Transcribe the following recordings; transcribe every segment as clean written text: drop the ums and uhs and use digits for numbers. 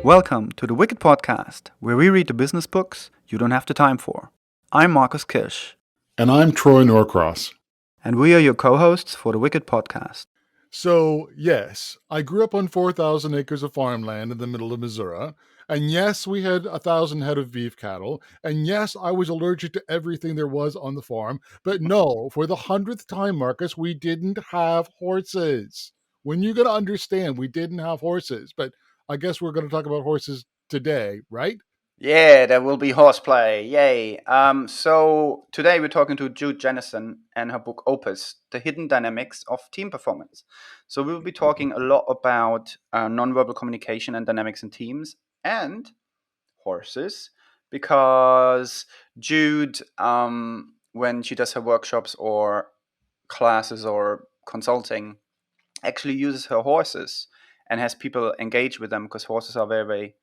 Welcome to the Wicked Podcast, where we read the business books you don't have the time for. I'm Marcus Kirsch. And I'm Troy Norcross. And we are your co-hosts for the Wicked Podcast. So, yes, I grew up on 4,000 acres of farmland in the middle of Missouri. And yes, we had 1,000 head of beef cattle. And yes, I was allergic to everything there was on the farm. But no, for the 100th time, Marcus, we didn't have horses. When you're going to understand, we didn't have horses. But I guess we're going to talk about horses today, right? Yeah, there will be horseplay. Yay. So today we're talking to Jude Jennison and her book Opus, The Hidden Dynamics of Team Performance. So we'll be talking a lot about nonverbal communication and dynamics in teams and horses, because Jude, when she does her workshops or classes or consulting, actually uses her horses and has people engage with them, because horses are very, very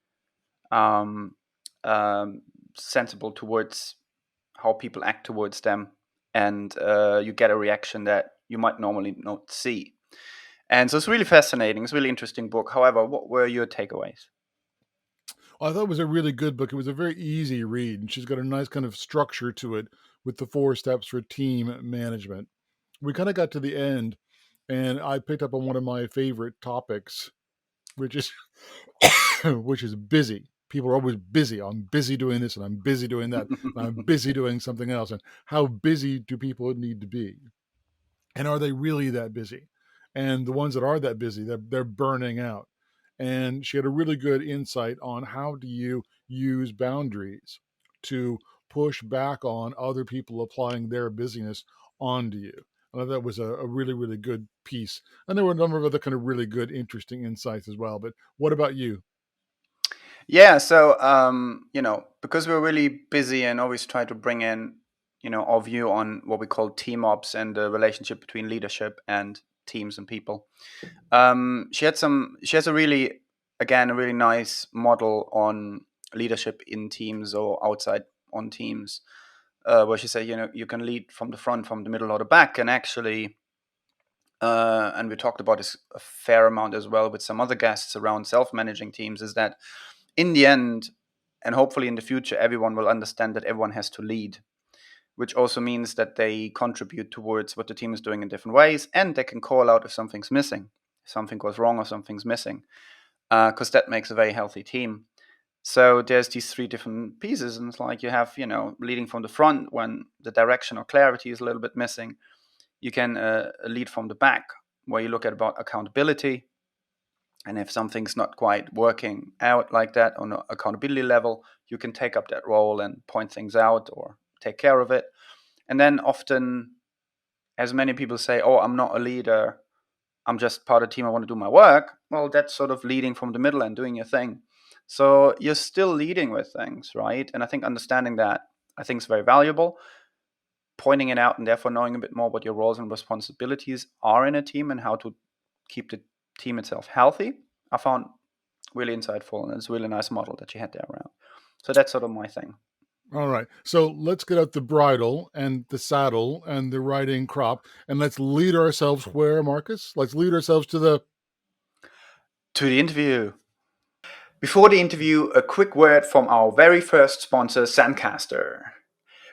um, sensible towards how people act towards them, and you get a reaction that you might normally not see. And so it's really fascinating. It's a really interesting book. However, what were your takeaways? I thought it was a really good book. It was a very easy read, and she's got a nice kind of structure to it with the 4 steps for team management. We kind of got to the end, and I picked up on one of my favorite topics, which is which is busy. People are always busy. I'm busy doing this, and I'm busy doing that, and I'm busy doing something else. And how busy do people need to be? And are they really that busy? And the ones that are that busy, they're burning out. And she had a really good insight on how do you use boundaries to push back on other people applying their busyness onto you. I thought that was a really, really good piece. And there were a number of other kind of really good, interesting insights as well. But what about you? Yeah, so because we're really busy and always try to bring in, our view on what we call team ops and the relationship between leadership and teams and people. She has a really, again, a really nice model on leadership in teams or outside on teams, where she said, you can lead from the front, from the middle, or the back, and actually. And we talked about this a fair amount as well with some other guests around self-managing teams, is that in the end, and hopefully in the future, everyone will understand that everyone has to lead, which also means that they contribute towards what the team is doing in different ways, and they can call out if something's missing, if something goes wrong or something's missing, because that makes a very healthy team. So there's these 3 different pieces, and it's like you have, leading from the front when the direction or clarity is a little bit missing. You can lead from the back, where you look at about accountability. And if something's not quite working out like that on an accountability level, you can take up that role and point things out or take care of it. And then often, as many people say, oh, I'm not a leader, I'm just part of the team, I want to do my work. Well, that's sort of leading from the middle and doing your thing. So you're still leading with things, right? And I think understanding that, I think, is very valuable. Pointing it out and therefore knowing a bit more what your roles and responsibilities are in a team and how to keep the team itself healthy, I found really insightful, and it's a really nice model that you had there around. So that's sort of my thing. All right. So let's get out the bridle and the saddle and the riding crop, and let's lead ourselves where, Marcus? Let's lead ourselves to the interview. Before the interview, a quick word from our very first sponsor, Zencaster.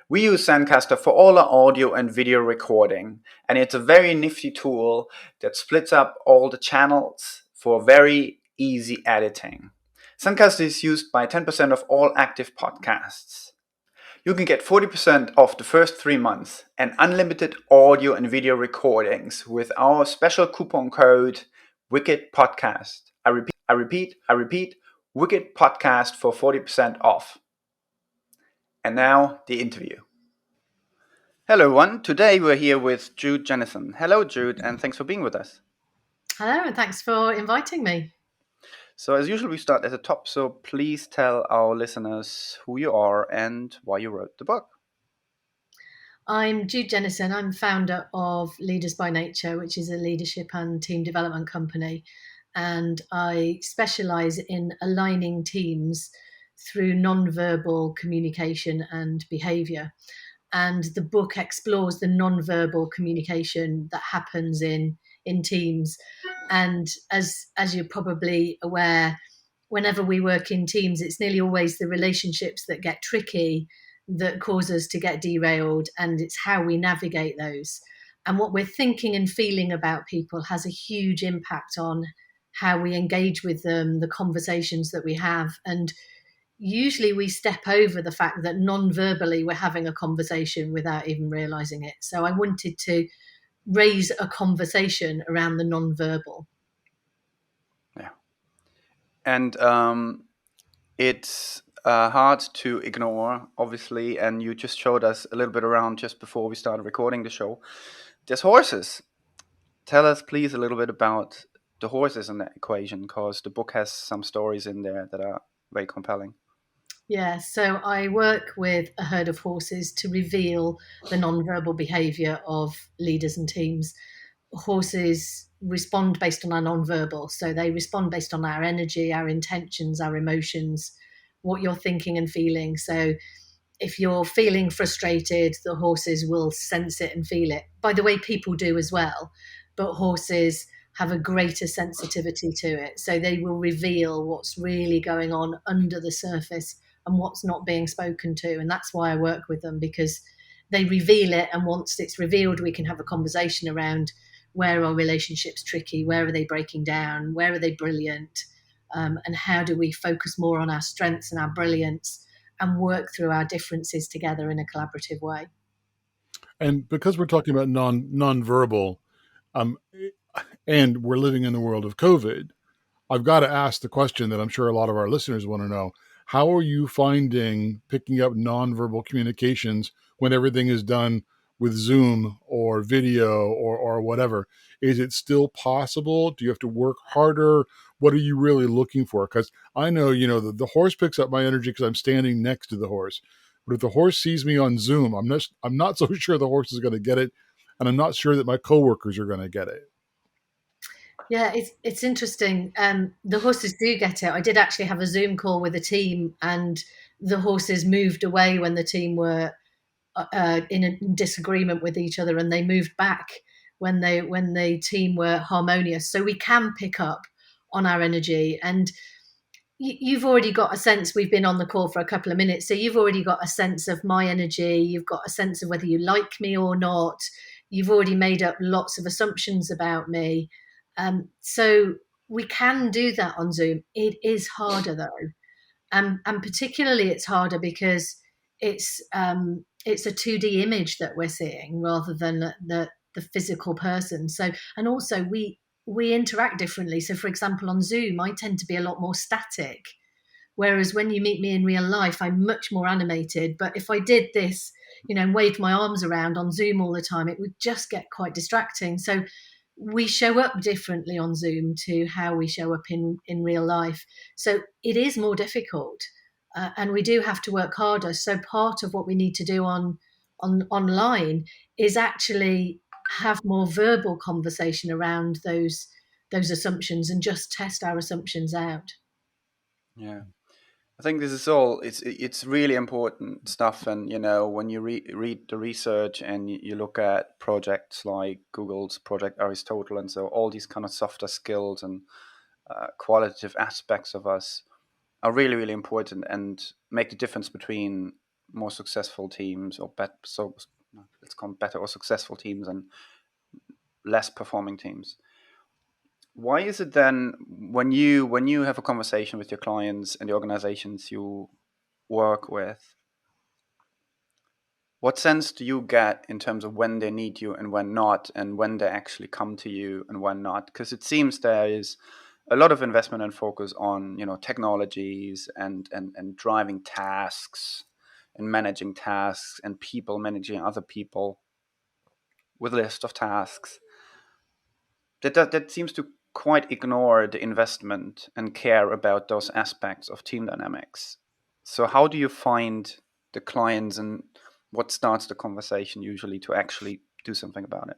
We use Zencaster for all our audio and video recording, and it's a very nifty tool that splits up all the channels for very easy editing. Zencaster is used by 10% of all active podcasts. You can get 40% off the first 3 months and unlimited audio and video recordings with our special coupon code wickedpodcast. I repeat, wickedpodcast for 40% off. And now the interview. Hello, everyone. Today we're here with Jude Jennison. Hello, Jude, and thanks for being with us. Hello, and thanks for inviting me. So, as usual, we start at the top. So, please tell our listeners who you are and why you wrote the book. I'm Jude Jennison. I'm founder of Leaders by Nature, which is a leadership and team development company. And I specialize in aligning teams through nonverbal communication and behavior. And the book explores the nonverbal communication that happens in teams. And as you're probably aware, whenever we work in teams, it's nearly always the relationships that get tricky that cause us to get derailed, and it's how we navigate those. And what we're thinking and feeling about people has a huge impact on how we engage with them, the conversations that we have. And usually we step over the fact that non-verbally we're having a conversation without even realizing it. So I wanted to raise a conversation around the non-verbal. Yeah. And it's hard to ignore, obviously, and you just showed us a little bit around just before we started recording the show. There's horses. Tell us, please, a little bit about the horses in that equation, because the book has some stories in there that are very compelling. Yeah, so I work with a herd of horses to reveal the non-verbal behavior of leaders and teams. Horses respond based on our non-verbal, so they respond based on our energy, our intentions, our emotions, what you're thinking and feeling. So if you're feeling frustrated, the horses will sense it and feel it. By the way, people do as well, but horses have a greater sensitivity to it. So they will reveal what's really going on under the surface and what's not being spoken to. And that's why I work with them, because they reveal it. And once it's revealed, we can have a conversation around where are relationships tricky, where are they breaking down, where are they brilliant, and how do we focus more on our strengths and our brilliance and work through our differences together in a collaborative way. And because we're talking about nonverbal, um, and we're living in the world of COVID, I've got to ask the question that I'm sure a lot of our listeners want to know. How are you finding picking up nonverbal communications when everything is done with Zoom or video or whatever? Is it still possible? Do you have to work harder? What are you really looking for? Because I know, the horse picks up my energy because I'm standing next to the horse. But if the horse sees me on Zoom, I'm not so sure the horse is going to get it, and I'm not sure that my coworkers are going to get it. Yeah, it's interesting. The horses do get it. I did actually have a Zoom call with a team, and the horses moved away when the team were in a disagreement with each other, and they moved back when the team were harmonious. So we can pick up on our energy, and you've already got a sense. We've been on the call for a couple of minutes, so you've already got a sense of my energy. You've got a sense of whether you like me or not. You've already made up lots of assumptions about me. So we can do that on Zoom. It is harder though, and particularly it's harder because it's a 2D image that we're seeing rather than the physical person. So, and also we interact differently. So, for example, on Zoom, I tend to be a lot more static, whereas when you meet me in real life, I'm much more animated. But if I did this, and waved my arms around on Zoom all the time, it would just get quite distracting. So we show up differently on Zoom to how we show up in real life. So it is more difficult, and we do have to work harder. So part of what we need to do on online is actually have more verbal conversation around those assumptions and just test our assumptions out. Yeah. I think this is all. It's really important stuff, and when you read the research and you look at projects like Google's Project Aristotle, and so all these kind of softer skills and qualitative aspects of us are really really important and make the difference between more successful teams or so let's call them better or successful teams and less performing teams. Why is it then when you have a conversation with your clients and the organizations you work with, what sense do you get in terms of when they need you and when not, and when they actually come to you and when not? Because it seems there is a lot of investment and focus on technologies and driving tasks and managing tasks and people managing other people with a list of tasks. That seems to quite ignore the investment and care about those aspects of team dynamics. So how do you find the clients, and what starts the conversation usually to actually do something about it?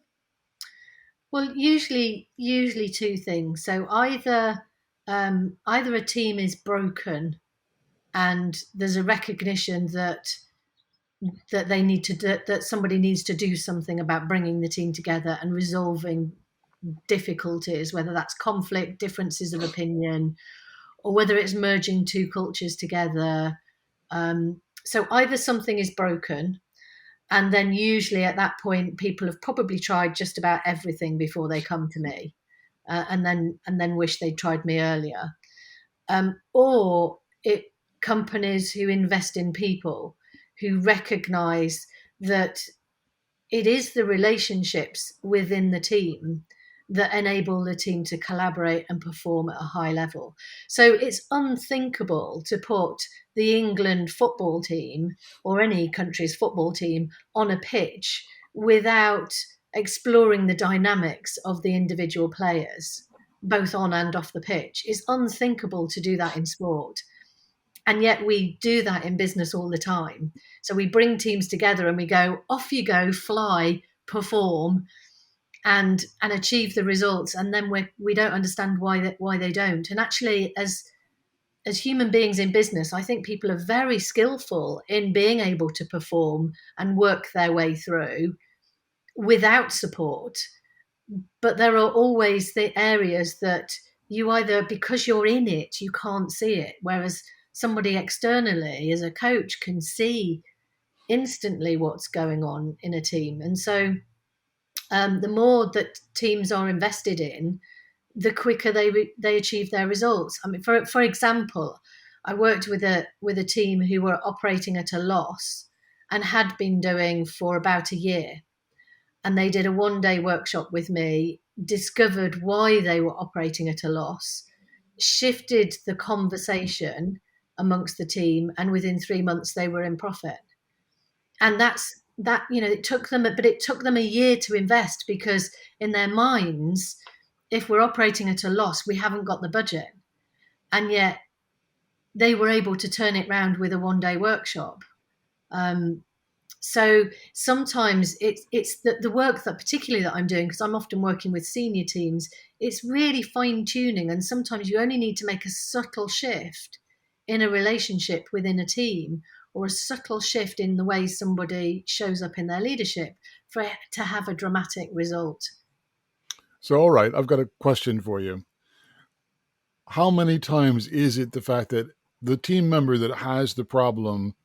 Well, usually two things. So either a team is broken and there's a recognition that they need to that somebody needs to do something about bringing the team together and resolving difficulties, whether that's conflict, differences of opinion, or whether it's merging two cultures together. So either something is broken, and then usually at that point, people have probably tried just about everything before they come to me, and then wish they'd tried me earlier. Or it companies who invest in people, who recognise that it is the relationships within the team that enable the team to collaborate and perform at a high level. So it's unthinkable to put the England football team or any country's football team on a pitch without exploring the dynamics of the individual players, both on and off the pitch. It's unthinkable to do that in sport. And yet we do that in business all the time. So we bring teams together and we go, off you go, fly, perform, and achieve the results. And then we don't understand why they don't. And actually, as human beings in business, I think people are very skillful in being able to perform and work their way through without support. But there are always the areas that you either, because you're in it, you can't see it. Whereas somebody externally, as a coach, can see instantly what's going on in a team. And so the more that teams are invested in, the quicker they achieve their results. I mean, for example, I worked with a team who were operating at a loss and had been doing for about a year. And they did a one-day workshop with me, discovered why they were operating at a loss, shifted the conversation amongst the team, and within 3 months they were in profit. And it took them a year to invest, because in their minds, if we're operating at a loss, we haven't got the budget. And yet they were able to turn it around with a one-day workshop. So sometimes it's the work that particularly that I'm doing, because I'm often working with senior teams, it's really fine tuning. And sometimes you only need to make a subtle shift in a relationship within a team, or a subtle shift in the way somebody shows up in their leadership for it to have a dramatic result. So, all right, I've got a question for you. How many times is it the fact that the team member that has the problem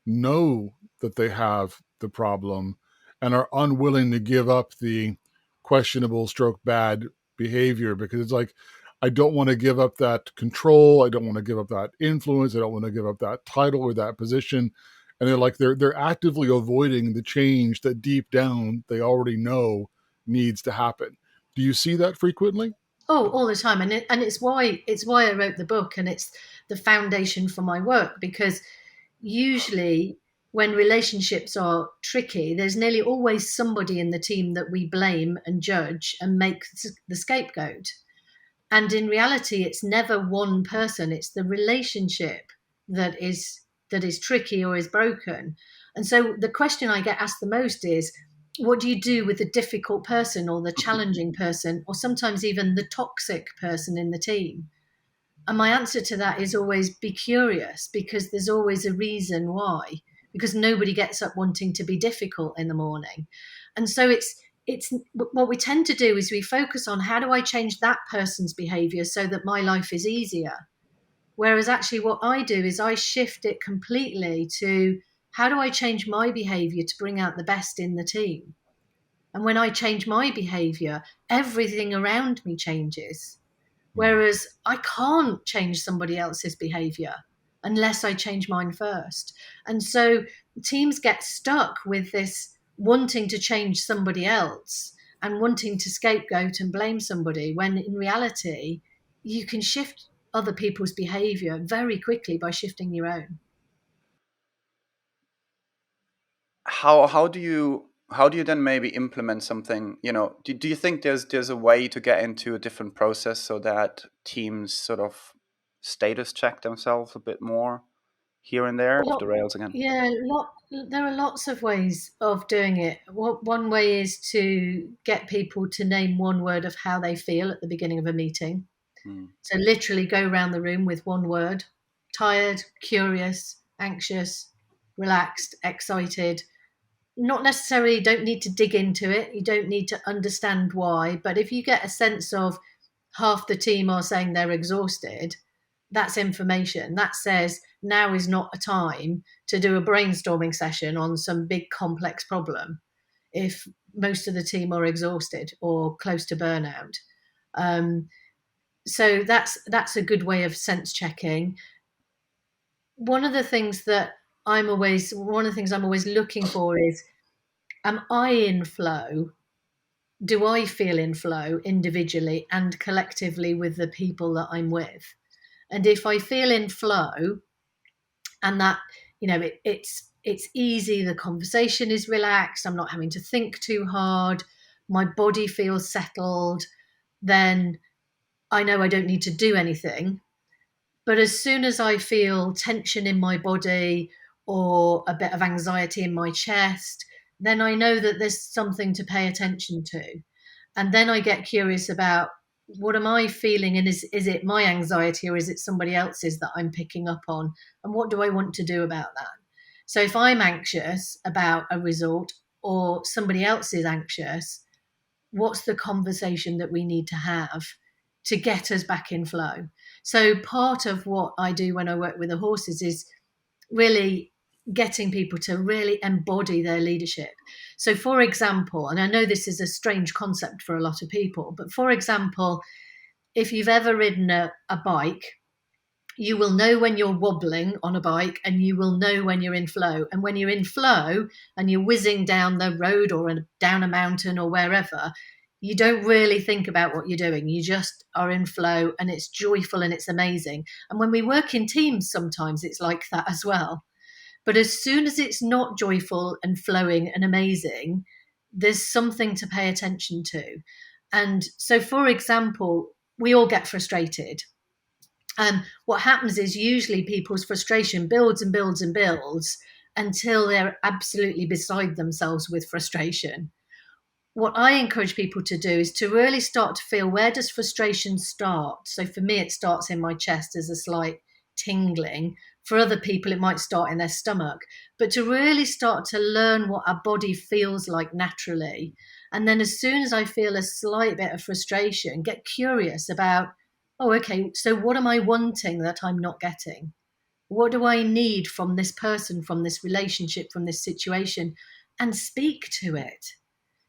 know that they have the problem and are unwilling to give up the questionable stroke bad behavior? Because it's like, I don't want to give up that control. I don't want to give up that influence. I don't want to give up that title or that position. And they're actively avoiding the change that deep down they already know needs to happen. Do you see that frequently? Oh, all the time. And it's why I wrote the book, and it's the foundation for my work, because usually when relationships are tricky, there's nearly always somebody in the team that we blame and judge and make the scapegoat. And in reality, it's never one person, it's the relationship that is tricky or is broken. And so the question I get asked the most is, what do you do with the difficult person or the challenging person, or sometimes even the toxic person in the team? And my answer to that is always be curious, because there's always a reason why, because nobody gets up wanting to be difficult in the morning. And so it's what we tend to do is we focus on, how do I change that person's behavior so that my life is easier? Whereas actually what I do is I shift it completely to, how do I change my behavior to bring out the best in the team? And when I change my behavior, everything around me changes. Whereas I can't change somebody else's behavior unless I change mine first. And so teams get stuck with this wanting to change somebody else and wanting to scapegoat and blame somebody, when in reality, you can shift other people's behavior very quickly by shifting your own. How do you then maybe implement something? Do you think there's a way to get into a different process so that teams sort of status check themselves a bit more here and there, off the rails again? Yeah, there are lots of ways of doing it. One way is to get people to name one word of how they feel at the beginning of a meeting. So literally go around the room with one word: tired, curious, anxious, relaxed, excited. Not necessarily, don't need to dig into it. You don't need to understand why. But if you get a sense of half the team are saying they're exhausted, that's information. That says now is not a time to do a brainstorming session on some big complex problem if most of the team are exhausted or close to burnout. So that's a good way of sense checking. One of the things I'm always looking for is, am I in flow? Do I feel in flow individually and collectively with the people that I'm with? And if I feel in flow, and that, it's easy, the conversation is relaxed, I'm not having to think too hard, my body feels settled, then I know I don't need to do anything. But as soon as I feel tension in my body or a bit of anxiety in my chest, then I know that there's something to pay attention to. And then I get curious about, what am I feeling? And is it my anxiety or is it somebody else's that I'm picking up on? And what do I want to do about that? So if I'm anxious about a result or somebody else is anxious, what's the conversation that we need to have to get us back in flow? So part of what I do when I work with the horses is really getting people to really embody their leadership. So for example, and I know this is a strange concept for a lot of people, but for example, if you've ever ridden a bike, you will know when you're wobbling on a bike and you will know when you're in flow. And when you're in flow and you're whizzing down the road or down a mountain or wherever, you don't really think about what you're doing. You just are in flow and it's joyful and it's amazing. And when we work in teams, sometimes it's like that as well. But as soon as it's not joyful and flowing and amazing, there's something to pay attention to. And so, for example, we all get frustrated. And what happens is usually people's frustration builds and builds and builds until they're absolutely beside themselves with frustration. What I encourage people to do is to really start to feel, where does frustration start? So for me, it starts in my chest as a slight tingling. For other people, it might start in their stomach. But to really start to learn what our body feels like naturally. And then as soon as I feel a slight bit of frustration, get curious about, oh, okay, so what am I wanting that I'm not getting? What do I need from this person, from this relationship, from this situation? And speak to it.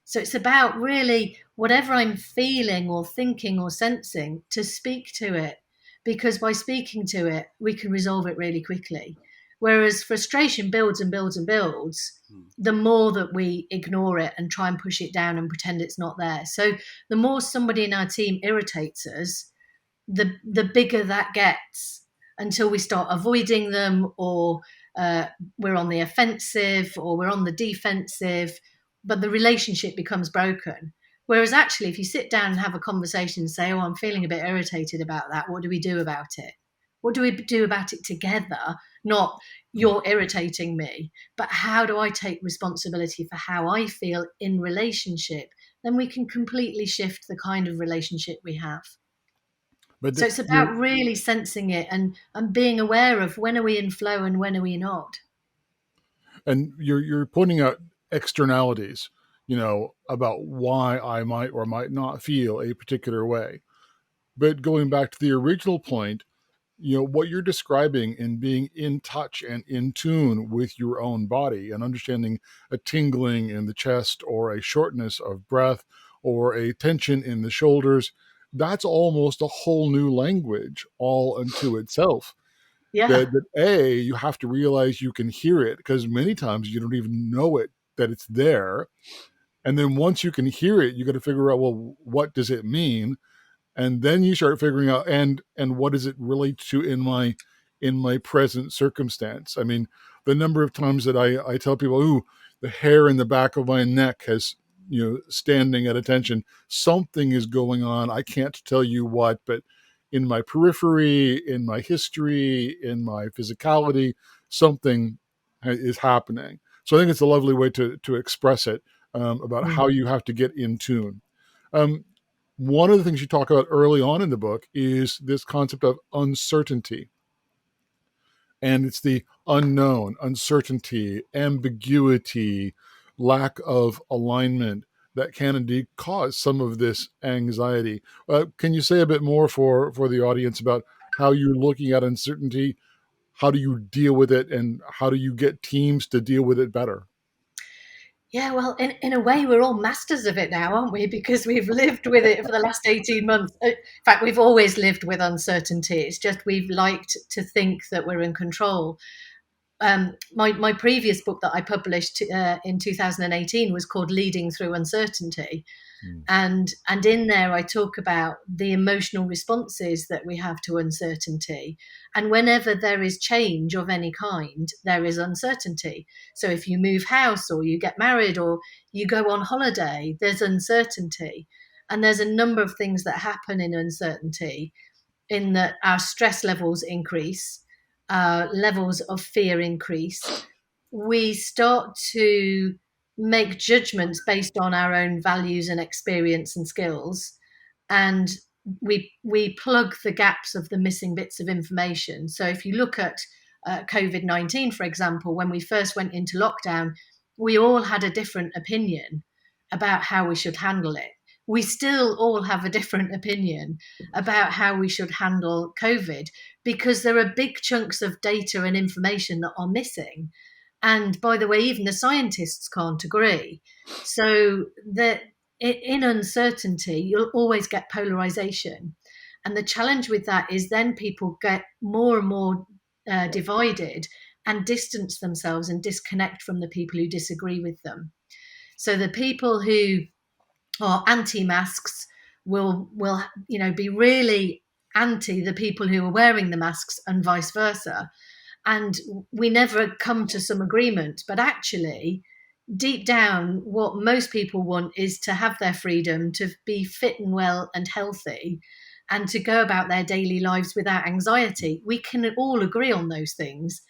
So it's about really whatever I'm feeling or thinking or sensing, to speak to it, because by speaking to it, we can resolve it really quickly. Whereas frustration builds and builds and builds, the more that we ignore it and try and push it down and pretend it's not there. So the more somebody in our team irritates us, the bigger that gets, until we start avoiding them, or we're on the offensive or we're on the defensive, but the relationship becomes broken. Whereas actually, if you sit down and have a conversation and say, oh, I'm feeling a bit irritated about that, what do we do about it? What do we do about it together? Not you're irritating me, but how do I take responsibility for how I feel in relationship? Then we can completely shift the kind of relationship we have. But So it's about really sensing it and being aware of, when are we in flow and when are we not. And you're pointing out externalities, about why I might or might not feel a particular way. But going back to the original point, what you're describing in being in touch and in tune with your own body and understanding a tingling in the chest or a shortness of breath or a tension in the shoulders, that's almost a whole new language all unto itself. Yeah. That you have to realize you can hear it, because many times you don't even know it, that it's there. And then once you can hear it, you got to figure out, well, what does it mean? And then you start figuring out, and what does it relate to in my present circumstance? I mean, the number of times that I tell people, ooh, the hair in the back of my neck has, standing at attention, something is going on. I can't tell you what, but in my periphery, in my history, in my physicality, something is happening. So I think it's a lovely way to express it, about how you have to get in tune. One of the things you talk about early on in the book is this concept of uncertainty. And it's the unknown, uncertainty, ambiguity, lack of alignment that can indeed cause some of this anxiety. Can you say a bit more for the audience about how you're looking at uncertainty, how do you deal with it, and how do you get teams to deal with it better? Yeah, well, in a way, we're all masters of it now, aren't we? Because we've lived with it for the last 18 months. In fact, we've always lived with uncertainty. It's just we've liked to think that we're in control. My previous book that I published in 2018 was called Leading Through Uncertainty. And in there I talk about the emotional responses that we have to uncertainty, and whenever there is change of any kind, there is uncertainty. So if you move house, or you get married, or you go on holiday, there's uncertainty. And there's a number of things that happen in uncertainty, in that our stress levels increase, levels of fear increase. We start to make judgments based on our own values and experience and skills, and we plug the gaps of the missing bits of information. So if you look at COVID-19, for example, when we first went into lockdown, we all had a different opinion about how we should handle it. We still all have a different opinion about how we should handle COVID, because there are big chunks of data and information that are missing. And by the way, even the scientists can't agree. So that in uncertainty, you'll always get polarization. And the challenge with that is then people get more and more divided and distance themselves and disconnect from the people who disagree with them. So the people who are anti-masks will be really anti the people who are wearing the masks, and vice versa. And we never come to some agreement. But actually, deep down, what most people want is to have their freedom, to be fit and well and healthy, and to go about their daily lives without anxiety. We can all agree on those things.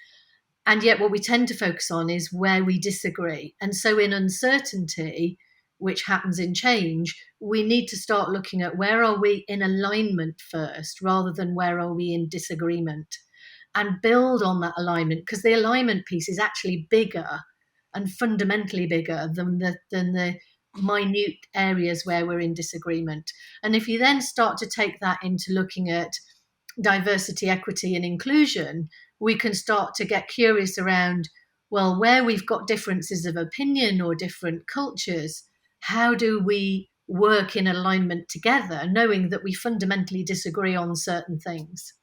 And yet, what we tend to focus on is where we disagree. And so, in uncertainty, which happens in change, we need to start looking at where are we in alignment first, rather than where are we in disagreement, and build on that alignment, because the alignment piece is actually bigger and fundamentally bigger than the minute areas where we're in disagreement. And if you then start to take that into looking at diversity, equity, and inclusion, we can start to get curious around, well, where we've got differences of opinion or different cultures, how do we work in alignment together, knowing that we fundamentally disagree on certain things?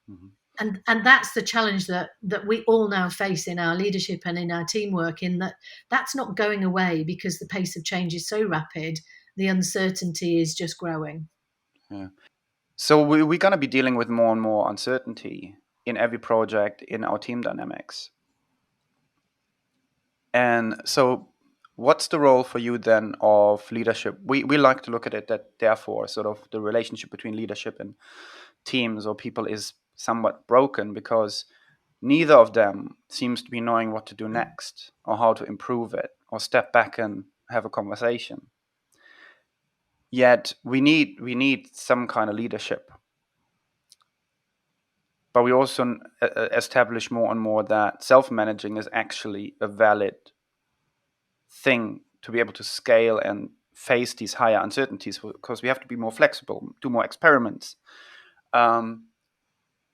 Mm-hmm. And that's the challenge that we all now face in our leadership and in our teamwork, in that that's not going away, because the pace of change is so rapid. The uncertainty is just growing. Yeah. So we're going to be dealing with more and more uncertainty in every project, in our team dynamics. And so what's the role for you then of leadership? We like to look at it that therefore sort of the relationship between leadership and teams or people is somewhat broken, because neither of them seems to be knowing what to do next, or how to improve it, or step back and have a conversation. Yet we need some kind of leadership. But we also establish more and more that self-managing is actually a valid thing to be able to scale and face these higher uncertainties, because we have to be more flexible, do more experiments.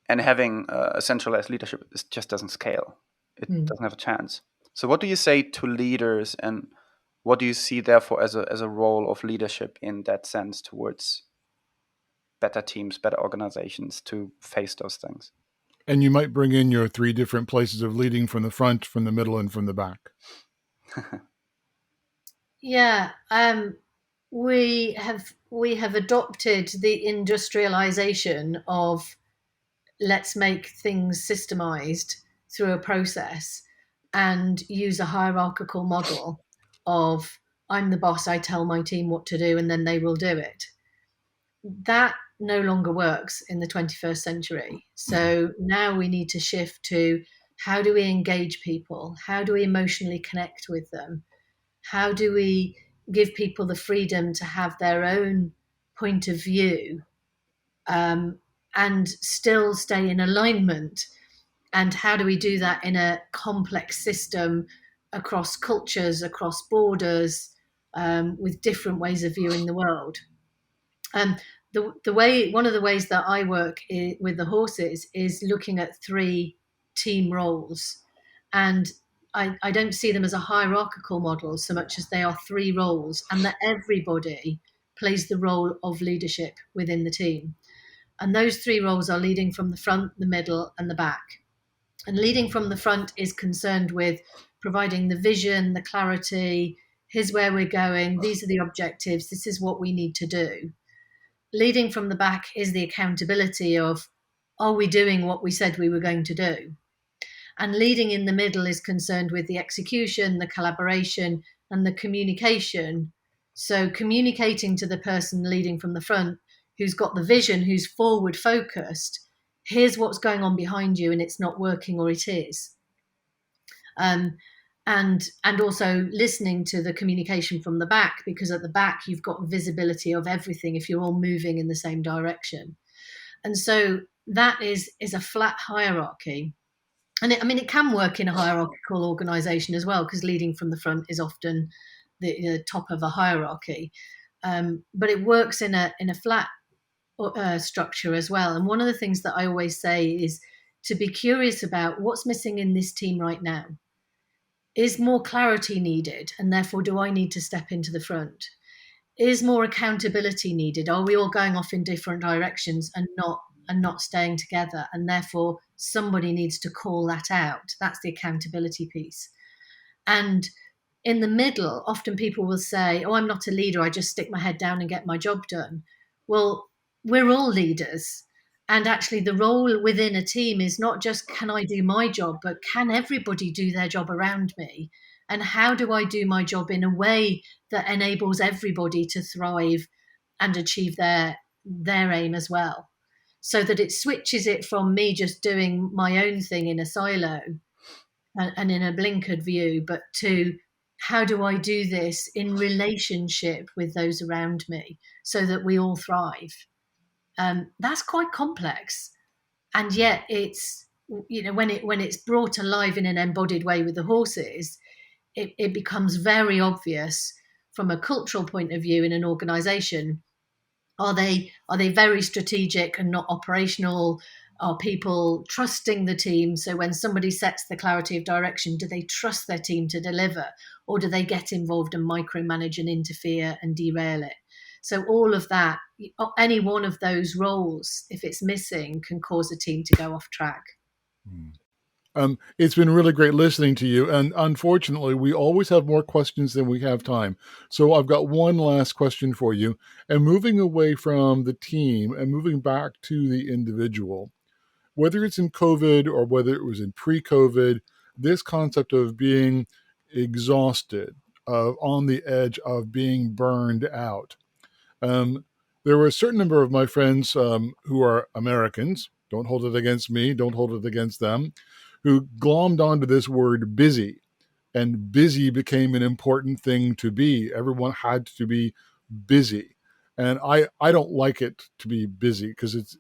And having a centralized leadership just doesn't scale. It doesn't have a chance. So what do you say to leaders, and what do you see therefore as a role of leadership in that sense towards better teams, better organizations to face those things? And you might bring in your 3 different places of leading, from the front, from the middle, and from the back. Yeah, we have adopted the industrialization of, let's make things systemized through a process, and use a hierarchical model of, I'm the boss, I tell my team what to do, and then they will do it. That no longer works in the 21st century. So now we need to shift to, how do we engage people? How do we emotionally connect with them? How do we give people the freedom to have their own point of view, and still stay in alignment? And how do we do that in a complex system across cultures, across borders, with different ways of viewing the world? one of the ways that I work with the horses is looking at 3 team roles, and I don't see them as a hierarchical model so much as they are 3 roles, and that everybody plays the role of leadership within the team. And those 3 roles are leading from the front, the middle, and the back. And leading from the front is concerned with providing the vision, the clarity. Here's where we're going. These are the objectives. This is what we need to do. Leading from the back is the accountability of, are we doing what we said we were going to do? And leading in the middle is concerned with the execution, the collaboration, and the communication. So communicating to the person leading from the front who's got the vision, who's forward focused, here's what's going on behind you and it's not working, or it is. And also listening to the communication from the back, because at the back you've got visibility of everything if you're all moving in the same direction. And so that is a flat hierarchy. And it can work in a hierarchical organization as well, because leading from the front is often the top of a hierarchy. But it works in a flat structure as well. And one of the things that I always say is to be curious about what's missing in this team right now. Is more clarity needed? And therefore, do I need to step into the front? Is more accountability needed? Are we all going off in different directions and not staying together? And therefore, somebody needs to call that out. That's the accountability piece. And in the middle, often people will say, oh, I'm not a leader. I just stick my head down and get my job done. Well, we're all leaders. And actually, the role within a team is not just, can I do my job, but can everybody do their job around me? And how do I do my job in a way that enables everybody to thrive and achieve their aim as well? So that it switches it from me just doing my own thing in a silo and in a blinkered view, but to how do I do this in relationship with those around me so that we all thrive? That's quite complex, and yet it's, when it's brought alive in an embodied way with the horses, it becomes very obvious from a cultural point of view in an organization. Are they very strategic and not operational? Are people trusting the team? So when somebody sets the clarity of direction, do they trust their team to deliver, or do they get involved and micromanage and interfere and derail it? So all of that, any one of those roles, if it's missing, can cause a team to go off track. It's been really great listening to you. And unfortunately, we always have more questions than we have time. So I've got one last question for you. And moving away from the team and moving back to the individual, whether it's in COVID or whether it was in pre-COVID, this concept of being exhausted, of on the edge of being burned out. There were a certain number of my friends who are Americans, don't hold it against me, don't hold it against them, who glommed onto this word busy. And busy became an important thing to be. Everyone had to be busy. And I don't like it to be busy, because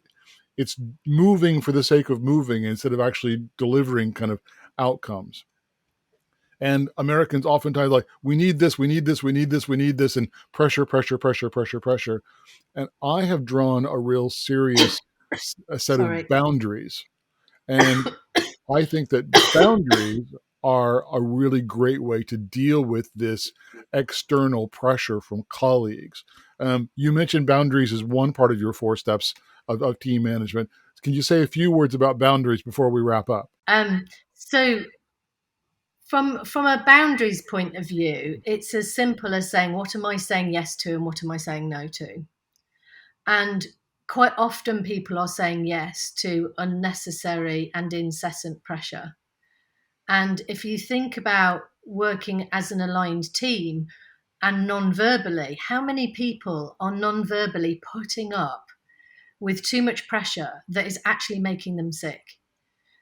it's moving for the sake of moving instead of actually delivering kind of outcomes. And Americans oftentimes like, we need this, we need this, we need this, we need this, and pressure, pressure, pressure, pressure, pressure. And I have drawn a real serious set of boundaries. And I think that boundaries are a really great way to deal with this external pressure from colleagues. You mentioned boundaries as one part of your 4 steps of team management. Can you say a few words about boundaries before we wrap up? So from a boundaries point of view, it's as simple as saying, what am I saying yes to and what am I saying no to? And quite often people are saying yes to unnecessary and incessant pressure. And if you think about working as an aligned team and non-verbally, how many people are non-verbally putting up with too much pressure that is actually making them sick?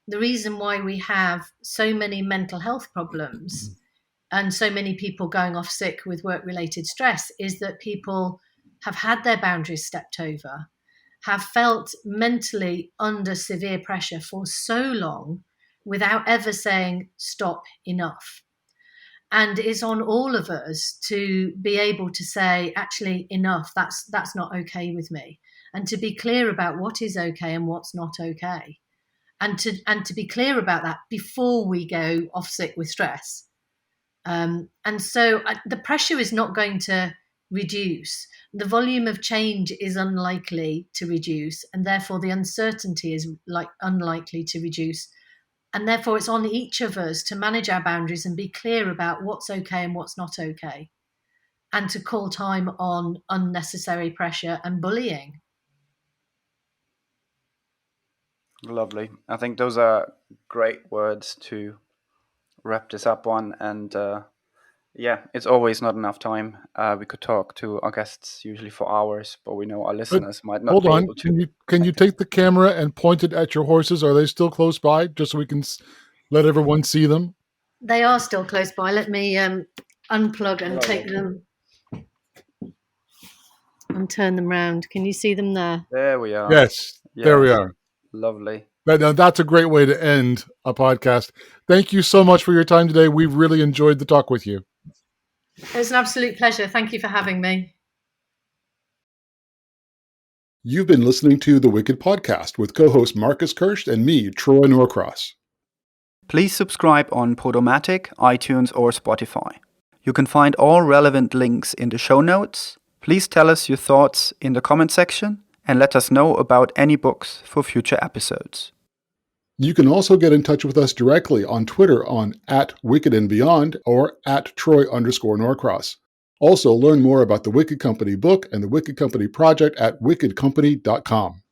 The reason why we have so many mental health problems and so many people going off sick with work-related stress is that people have had their boundaries stepped over, have felt mentally under severe pressure for so long without ever saying, stop, enough. And it's on all of us to be able to say, actually, enough, that's not okay with me. and to be clear about what is okay and what's not okay, and to be clear about that before we go off sick with stress. And so the pressure is not going to reduce. The volume of change is unlikely to reduce, and therefore the uncertainty is unlikely to reduce. And therefore it's on each of us to manage our boundaries and be clear about what's okay and what's not okay, and to call time on unnecessary pressure and bullying. Lovely. I think those are great words to wrap this up on. And yeah, it's always not enough time. We could talk to our guests usually for hours, but we know our But listeners might not hold be on, able to. can you take the camera and point it at your horses? Are they still close by, just so we can let everyone see them? They are still close by. Let me unplug and take them and turn them round. Can you see them there? There we are. Yes, there we are. Lovely. Now, that's a great way to end a podcast. Thank you so much for your time today. We've really enjoyed the talk with you. It was an absolute pleasure. Thank you for having me. You've been listening to The Wicked Podcast with co-host Marcus Kirsch and me, Troy Norcross. Please subscribe on Podomatic, iTunes, or Spotify. You can find all relevant links in the show notes. Please tell us your thoughts in the comment section and let us know about any books for future episodes. You can also get in touch with us directly on Twitter on @WickedandBeyond or @Troy_Norcross. Also, learn more about the Wicked Company book and the Wicked Company project at wickedcompany.com.